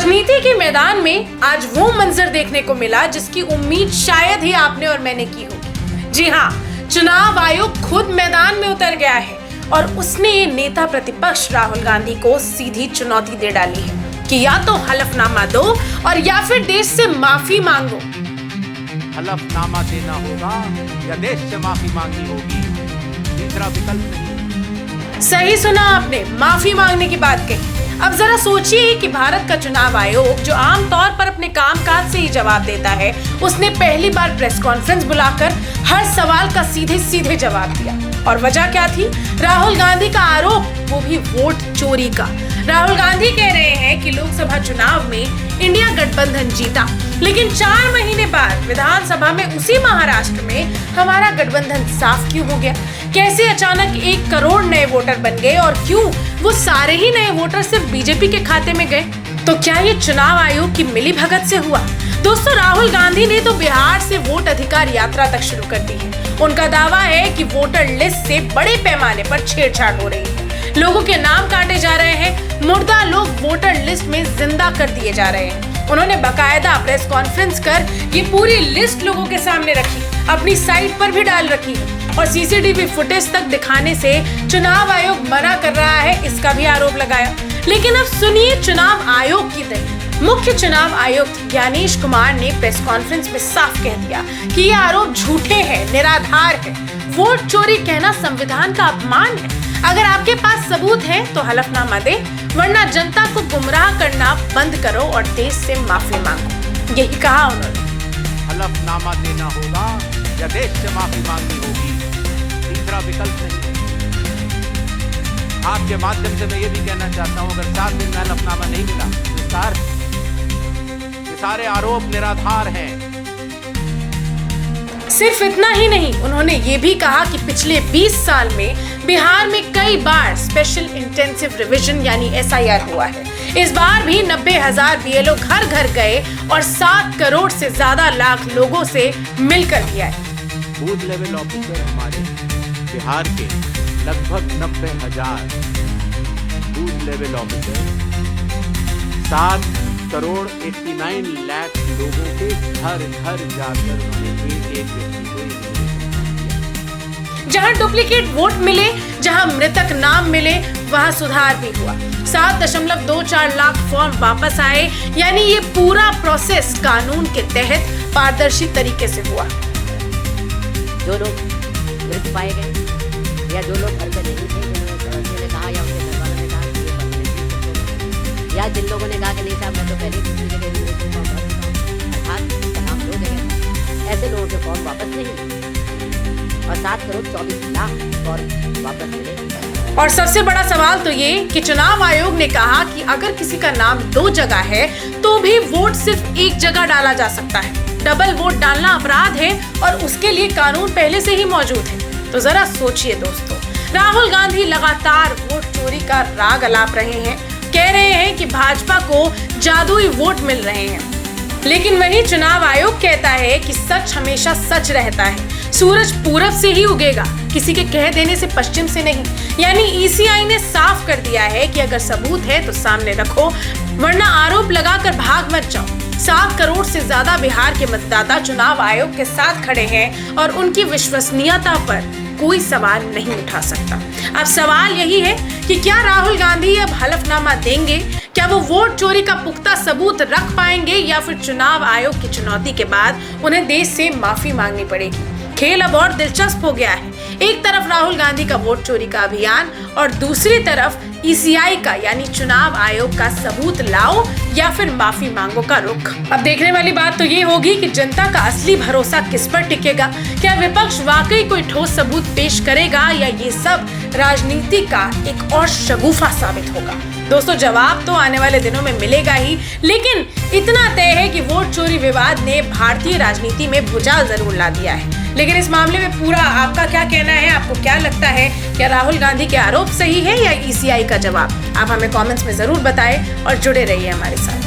राजनीति के मैदान में आज वो मंजर देखने को मिला जिसकी उम्मीद शायद ही आपने और मैंने की होगी। जी हाँ, चुनाव आयोग खुद मैदान में उतर गया है और उसने नेता प्रतिपक्ष राहुल गांधी को सीधी चुनौती दे डाली है कि या तो हलफनामा दो और या फिर देश से माफी मांगो। हलफनामा देना होगा या देश से माफी मांगनी होगी, तीसरा विकल्प नहीं। सही सुना आपने, माफी मांगने की बात कही। अब जरा सोचिए कि भारत का चुनाव आयोग जो आमतौर पर अपने कामकाज से ही जवाब देता है, उसने पहली बार प्रेस कॉन्फ्रेंस बुलाकर हर सवाल का सीधे सीधे जवाब दिया। और वजह क्या थी? राहुल गांधी का आरोप, वो भी वोट चोरी का। राहुल गांधी कह रहे हैं कि लोकसभा चुनाव में इंडिया गठबंधन जीता, लेकिन 4 महीने बाद विधानसभा में उसी महाराष्ट्र में हमारा गठबंधन साफ क्यों हो गया? कैसे अचानक 1 करोड़ नए वोटर बन गए और क्यों वो सारे ही नए वोटर सिर्फ बीजेपी के खाते में गए? तो क्या ये चुनाव आयोग की मिलीभगत से हुआ? दोस्तों, राहुल गांधी ने तो बिहार से वोट अधिकार यात्रा तक शुरू कर दी है। उनका दावा है कि वोटर लिस्ट से बड़े पैमाने पर छेड़छाड़ हो रही है, लोगों के नाम काटे जा रहे हैं, मुर्दा लोग वोटर लिस्ट में जिंदा कर दिए जा रहे हैं। उन्होंने बाकायदा प्रेस कॉन्फ्रेंस कर ये पूरी लिस्ट लोगों के सामने रखी, अपनी साइट पर भी डाल रखी और सीसीटीवी फुटेज तक दिखाने से चुनाव आयोग मना कर रहा है, इसका भी आरोप लगाया। लेकिन अब सुनिए चुनाव आयोग की दलील। मुख्य चुनाव आयुक्त ज्ञानेश कुमार ने प्रेस कॉन्फ्रेंस में साफ कह दिया कि ये आरोप झूठे हैं, निराधार है। वोट चोरी कहना संविधान का अपमान है। अगर आपके पास सबूत है तो हलफनामा दे, वरना जनता को गुमराह करना बंद करो और देश से माफी मांगो। यही कहा उन्होंने। हलफनामा देना होगा या देश से माफी मांगनी होगी, तीसरा विकल्प नहीं। आपके माध्यम से मैं ये भी कहना चाहता हूँ, अगर 7 दिन में हलफनामा नहीं मिला तो ये सारे आरोप निराधार हैं। सिर्फ इतना ही नहीं, उन्होंने ये भी कहा कि पिछले 20 साल में बिहार में कई बार स्पेशल इंटेंसिव रिवीजन यानी SIR हुआ है। इस बार भी 90,000 BLO घर घर गए और 7 करोड़ से ज्यादा लाख लोगों से मिलकर किया है। बूथ लेवल ऑफिसर हमारे बिहार के लगभग 90,000 booth level officer 7 crore 89 lakh लोगों के घर घर जाकर एक व्यक्ति को जहां डुप्लीकेट वोट मिले, जहां मृतक नाम मिले, वहां सुधार भी हुआ। 7.24 लाख फॉर्म वापस आए, यानी ये पूरा प्रोसेस कानून के तहत पारदर्शी तरीके से हुआ। जो लोग मृत पाए गए या जो लोग घर पे नहीं थे, जिन्होंने कहा या उनके घर वालों ने कहा कि ये बदले, या जिन लोगों ने कहा कि नहीं साहब मैं तो पहले दूसरी जगह अर्थात तमाम हो गए, ऐसे लोगों के फॉर्म वापस नहीं और 7 करोड़ 24 लाख फॉर्म वापस मिले। और सबसे बड़ा सवाल तो ये कि चुनाव आयोग ने कहा कि अगर किसी का नाम 2 जगह है तो भी वोट सिर्फ 1 जगह डाला जा सकता है। डबल वोट डालना अपराध है और उसके लिए कानून पहले से ही मौजूद है। तो जरा सोचिए दोस्तों, राहुल गांधी लगातार वोट चोरी का राग अलाप रहे हैं, कह रहे हैं कि भाजपा को जादुई वोट मिल रहे हैं, लेकिन वही चुनाव आयोग कहता है कि सच हमेशा सच रहता है। सूरज पूरब से ही उगेगा, किसी के कह देने से पश्चिम से नहीं। यानी ECI ने साफ कर दिया है कि अगर सबूत है तो सामने रखो, वरना आरोप लगाकर भाग मत जाओ। 7 करोड़ से ज्यादा बिहार के मतदाता चुनाव आयोग के साथ खड़े हैं और उनकी विश्वसनीयता पर कोई सवाल नहीं उठा सकता। अब सवाल यही है कि क्या राहुल गांधी अब हलफनामा देंगे? क्या वो वोट चोरी का पुख्ता सबूत रख पाएंगे या फिर चुनाव आयोग की चुनौती के बाद उन्हें देश से माफी मांगनी पड़ेगी? खेल अब और दिलचस्प हो गया है। एक तरफ राहुल गांधी का वोट चोरी का अभियान और दूसरी तरफ ECI का यानी चुनाव आयोग का सबूत लाओ या फिर माफी मांगो का रुख। अब देखने वाली बात तो ये होगी कि जनता का असली भरोसा किस पर टिकेगा। क्या विपक्ष वाकई कोई ठोस सबूत पेश करेगा या ये सब राजनीति का एक और शगुफा साबित होगा? दोस्तों, जवाब तो आने वाले दिनों में मिलेगा ही, लेकिन इतना तय है कि वोट चोरी विवाद ने भारतीय राजनीति में भूचाल जरूर ला दिया है। लेकिन इस मामले में पूरा आपका क्या कहना है? आपको क्या लगता है, क्या राहुल गांधी के आरोप सही है या ECI का जवाब? आप हमें कमेंट्स में जरूर बताएं और जुड़े रहिए हमारे साथ।